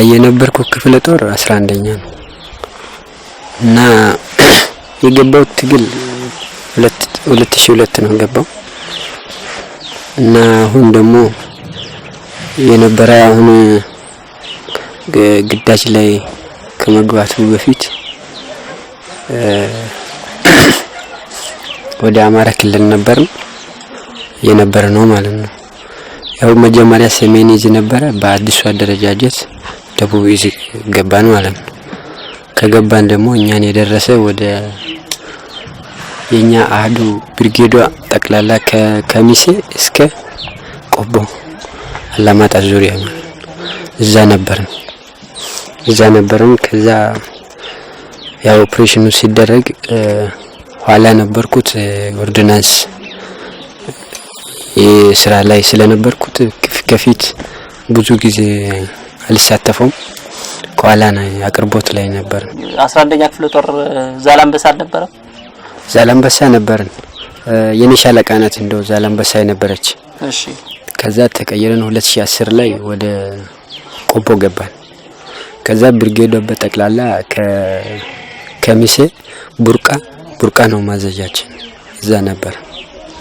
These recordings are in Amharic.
የነበርኩ ክፍለ ጦር 11ኛ ነው እና የገባው ትግል 2002 ነው ገባው እና አሁን ደግሞ የነበረ አሁን ግዳጅ ላይ ከመግባቱ በፊት ወደ አማራ ክልል የነበረ ነው ማለት ነው። ያው መጀመሪያ ሰሜን ይዝ ነበረ በአዲሱ አደረጃጀት ደቡብ ይዝ ገባን ማለት ነው። ከገባን ደግሞ እኛን የደረሰ ወደ የኛ አህዱ ብርጌዷ ጠቅላላ ከከሚሴ እስከ ቆቦ አላማጣ ዙሪያ እዛ ነበርን። ከዛ ያው ኦፕሬሽኑ ሲደረግ ኋላ ነበርኩት ኦርዲናንስ የስራ ላይ ስለነበርኩት ከፊት ብዙ ጊዜ አልሳተፈውም። ከኋላ ነው አቅርቦት ላይ ነበር። 11ኛ ክፍለ ጦር ዛላምበሳ ነበር። ዛላምበሳ ነበርን። የኔ ሻለቃ ናት እንደው ዛላምበሳ ነበረች። እሺ። ከዛ ተቀየረን 2010 ላይ ወደ ቆቦ ገባን። ከዛ ብርጌዱ በጠቅላላ ከሚሴ ቡርቃ ነው ማዘዣችን እዛ ነበር።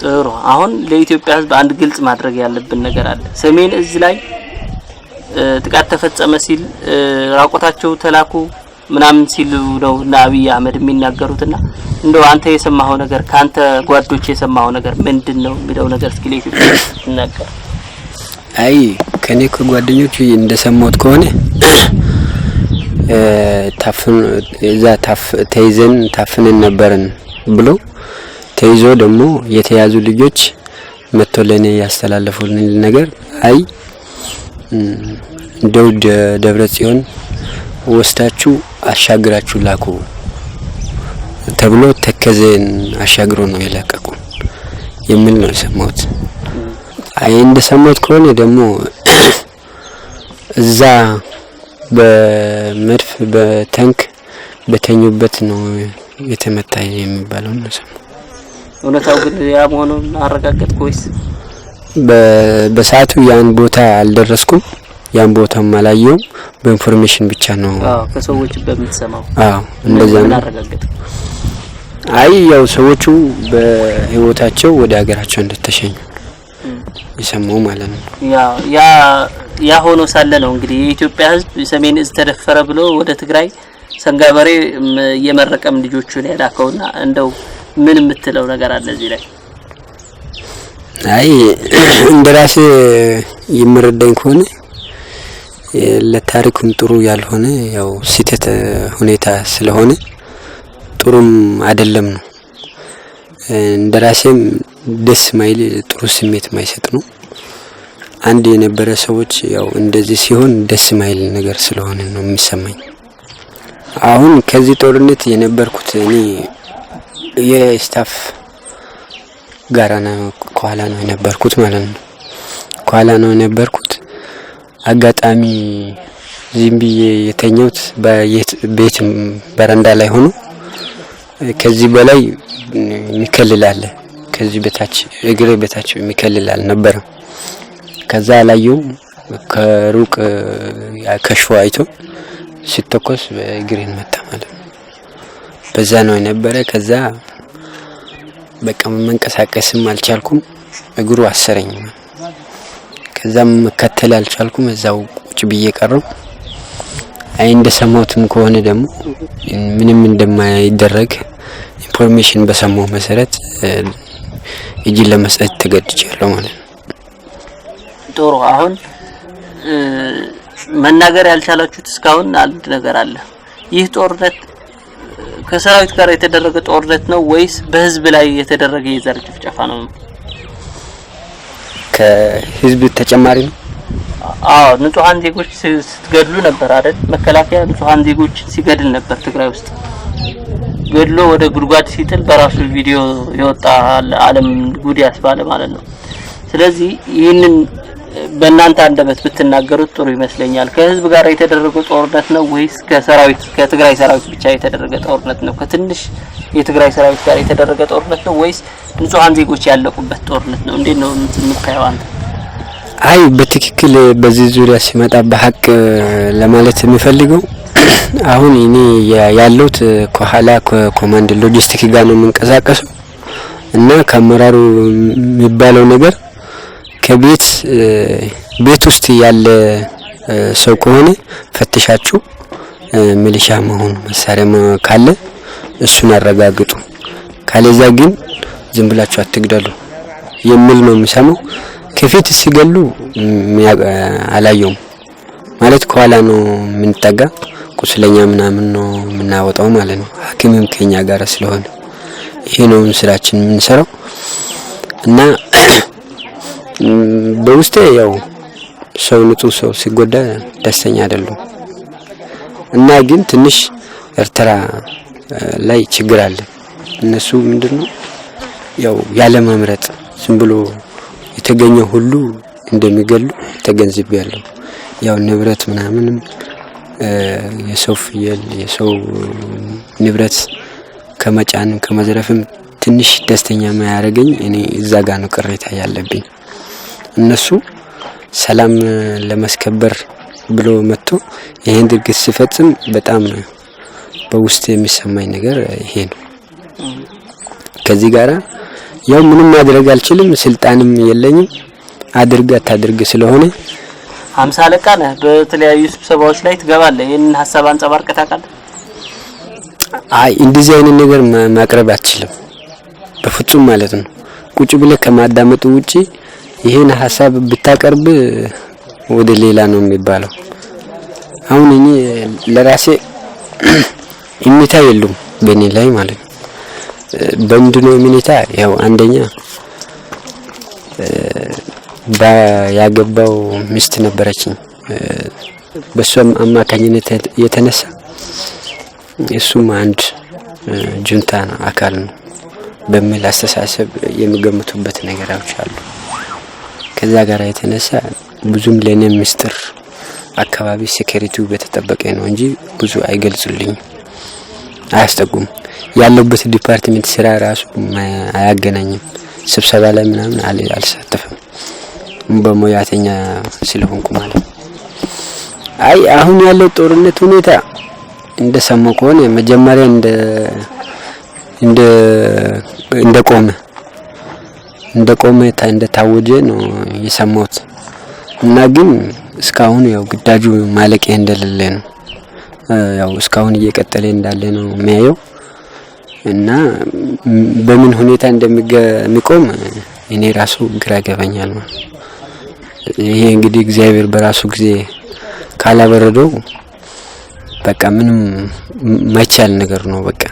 ጥሩ። አሁን ለኢትዮጵያ ሕዝብ አንድ ግልጽ ማድረግ ያለብን ነገር አለ። ሰሜን እዝ ላይ ጥቃት ተፈጸመ ሲል ራቆታቸው ተላኩ ምናምን ሲሉ ነው እና አብይ አህመድ የሚናገሩትና እንደው አንተ የሰማኸው ነገር ካንተ ጓዶች የሰማኸው ነገር ምንድነው የሚለው ነገር እስኪ ለኢትዮጵያ ነገር። አይ ከኔ ከጓደኞቹ እንደሰማሁት ከሆነ ተይዘን ታፍነን ነበርን ብሎ ተይዞ ደግሞ የተያዙ ልጆች መጥቶ ለኔ ያስተላለፉልን ነገር አይ እንደው ደብረ ጽዮን ወስታችሁ አሻግራችሁ ላኩ ተብሎ ተከዘን አሻግሮ ነው የለቀቁ የሚል ነው የሰማሁት። አይ እንደሰማሁት ከሆነ ደግሞ እዛ በመድፍ በታንክ በተኙበት ነው የተመታ የሚባለው ነው ሰማሁ። እውነታው ግን ያ መሆኑን አረጋግጥ ወይስ? በሰዓቱ ያን ቦታ አልደረስኩም። ያን ቦታም አላየውም። በኢንፎርሜሽን ብቻ ነው ከሰዎች በመተሰማው እንደዛ ነው አረጋግጥ። አይ ያው ሰዎቹ በህይወታቸው ወደ ሀገራቸው እንደተሸኙ ይሰማው ማለት ነው። ያ ሆኖ ሳለ ነው እንግዲህ የኢትዮጵያ ሕዝብ ሰሜን እዝ ተደፈረ ብሎ ወደ ትግራይ ሰንጋበሬ የመረቀም ልጆቹን ያላከውና እንደው ምን የምትለው ነገር አለ እዚህ ላይ? አይ እንደራሴ ይመረደኝ ከሆነ ለታሪኩም ጥሩ ያልሆነ ያው ሲተት ሁኔታ ስለሆነ ጥሩም አይደለም ነው። እንደራሴም ደስ ማይል ጥሩ ስሜት ማይሰጥ ነው። አንድ የነበረ ሰዎች ያው እንደዚህ ሲሆን ደስ ማይል ነገር ስለሆነ ነው የሚሰማኝ። አሁን ከዚህ ጦርነት የነበርኩት እኔ የስታፍ ጋራ ነው ከኋላ ነው የነበርኩት ማለት ነው። ከኋላ ነው የነበርኩት። አጋጣሚ ዝምብዬ የተኛሁት በቤት በረንዳ ላይ ሆኖ ከዚህ በላይ የሚከልላል ከዚህ በታች እግሬ በታች የሚከልላል ነበር። ከዛ ላየው ከሩቅ ከሽዋ አይቶ ሲተኮስ በእግሬን መታ ማለት ነው። በዛ ነው የነበረ። ከዛ በቃ መንቀሳቀስም አልቻልኩም። እግሩ አሰረኝ። ከዛም መከተል አልቻልኩም። እዛው ቁጭ ብዬ ቀረው። አይ እንደሰማሁትም ከሆነ ደግሞ ምንም እንደማይደረግ ኢንፎርሜሽን በሰማው መሰረት እጅ ለመስጠት ተገድቻለሁ ማለት ነው። ጥሩ። አሁን መናገር ያልቻላችሁት እስካሁን አንድ ነገር አለ። ይህ ጦርነት ከሰራዊት ጋር የተደረገ ጦርነት ነው ወይስ በህዝብ ላይ የተደረገ የዘር ጭፍጨፋ ነው? ከህዝብ ተጨማሪ ነው። ንጹሃን ዜጎች ስትገድሉ ነበር አይደል? መከላከያ ንጹሃን ዜጎች ሲገድል ነበር ትግራይ ውስጥ ገድሎ ወደ ጉድጓድ ሲጥል በራሱ ቪዲዮ የወጣ ዓለም ጉድ ያስባለ ማለት ነው። ስለዚህ ይህንን በእናንተ አንደበት ብትናገሩት ጥሩ ይመስለኛል። ከህዝብ ጋር የተደረገ ጦርነት ነው ወይስ ከትግራይ ሰራዊት ብቻ የተደረገ ጦርነት ነው? ከትንሽ የትግራይ ሰራዊት ጋር የተደረገ ጦርነት ነው ወይስ ንጹሃን ዜጎች ያለቁበት ጦርነት ነው? እንዴት ነው የምታየው አንተ? አይ በትክክል በዚህ ዙሪያ ሲመጣ በሐቅ ለማለት የሚፈልገው አሁን እኔ ያለሁት ከኋላ ኮማንድ ሎጂስቲክ ጋር ነው የምንቀሳቀሰው እና ከአመራሩ የሚባለው ነገር ከቤት ውስጥ ያለ ሰው ከሆነ ፈትሻችሁ ሚሊሻ መሆን መሳሪያ ካለ እሱን አረጋግጡ፣ ካለዛ ግን ዝም ብላችሁ አትግደሉ የሚል ነው የሚሰማው። ከፊት ሲገሉ አላየውም ማለት ከኋላ ነው የምንጠጋ ቁስለኛ ምናምን ነው የምናወጣው ማለት ነው። ሐኪምም ከኛ ጋር ስለሆነ ይሄ ነው ስራችን የምንሰራው እና በውስጤ ያው ንጹህ ሰው ሲጎዳ ደስተኛ አይደለም እና ግን ትንሽ ኤርትራ ላይ ችግር አለ። እነሱ ምንድነው ያው ያለ መምረጥ ዝም ብሎ የተገኘው ሁሉ እንደሚገሉ ተገንዝቤያለሁ። ያው ንብረት ምናምንም የሰው ፍየል የሰው ንብረት ከመጫንም ከመዝረፍም ትንሽ ደስተኛ ማያረገኝ እኔ እዛ ጋር ነው ቅሬታ ያለብኝ። እነሱ ሰላም ለማስከበር ብሎ መጥቶ ይሄን ድርጊት ሲፈጽም በጣም በውስጥ የሚሰማኝ ነገር ይሄ ነው። ከዚህ ጋራ ያው ምንም ማድረግ አልችልም፣ ስልጣንም የለኝም። አድርግ አታድርግ ስለሆነ 50 አለቃ ነህ፣ በተለያዩ ስብሰባዎች ላይ ትገባለህ። ይሄንን ሐሳብ አንጸባርቀህ ታውቃለህ? አይ እንደዚህ አይነት ነገር ማቅረብ አልችልም በፍጹም ማለት ነው። ቁጭ ብለህ ከማዳመጡ ውጪ ይሄን ሐሳብ ብታቀርብ ወደ ሌላ ነው የሚባለው። አሁን እኔ ለራሴ እምነታ የለም በእኔ ላይ ማለት ነው። በእንድነው እምነታ ያው አንደኛ ያገባው ሚስት ነበረችኝ፣ በሷም አማካኝነት የተነሳ እሱም አንድ ጁንታ አካል ነው በሚል አስተሳሰብ የሚገምቱበት ነገሮች አሉ። ከዛ ጋር የተነሳ ብዙም ለኔ ሚስጥር አካባቢ ሴኩሪቲው በተጠበቀ ነው እንጂ ብዙ አይገልጹልኝ፣ አያስጠጉም። ያለበት ዲፓርትመንት ስራ ራሱ አያገናኝም። ስብሰባ ላይ ምናምን አልሳተፍም በሙያተኛ ስለሆንኩ ማለት። አይ አሁን ያለው ጦርነት ሁኔታ እንደሰማው ከሆነ መጀመሪያ እንደቆመ እንደታወጀ ነው የሰማሁት እና ግን እስካሁን ያው ግዳጁ ማለቂያ እንደሌለ ነው ያው እስካሁን እየቀጠለ እንዳለ ነው የሚያየው እና በምን ሁኔታ እንደሚቆም እኔ ራሱ ግራ ገባኛል ነው። ይሄ እንግዲህ እግዚአብሔር በራሱ ጊዜ ካላበረደው በቃ ምንም ማይቻል ነገር ነው። በቃ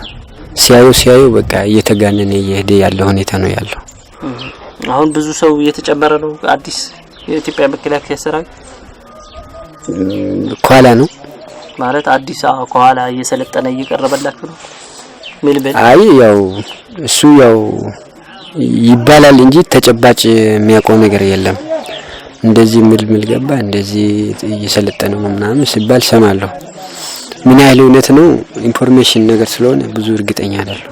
ሲያዩ በቃ እየተጋነነ እየሄደ ያለው ሁኔታ ነው ያለው። አሁን ብዙ ሰው እየተጨመረ ነው። አዲስ የኢትዮጵያ መከላከያ ሰራዊት ኳላ ነው ማለት አዲስ ኳላ እየሰለጠነ እየቀረበላችሁ ነው ሚልበል። አይ ያው እሱ ያው ይባላል እንጂ ተጨባጭ የሚያውቀው ነገር የለም። እንደዚህ ምልምል ገባ እንደዚህ እየሰለጠነ ነው ምናምን ሲባል ሰማለሁ። ምን ያህል እውነት ነው ኢንፎርሜሽን ነገር ስለሆነ ብዙ እርግጠኛ አይደለሁ።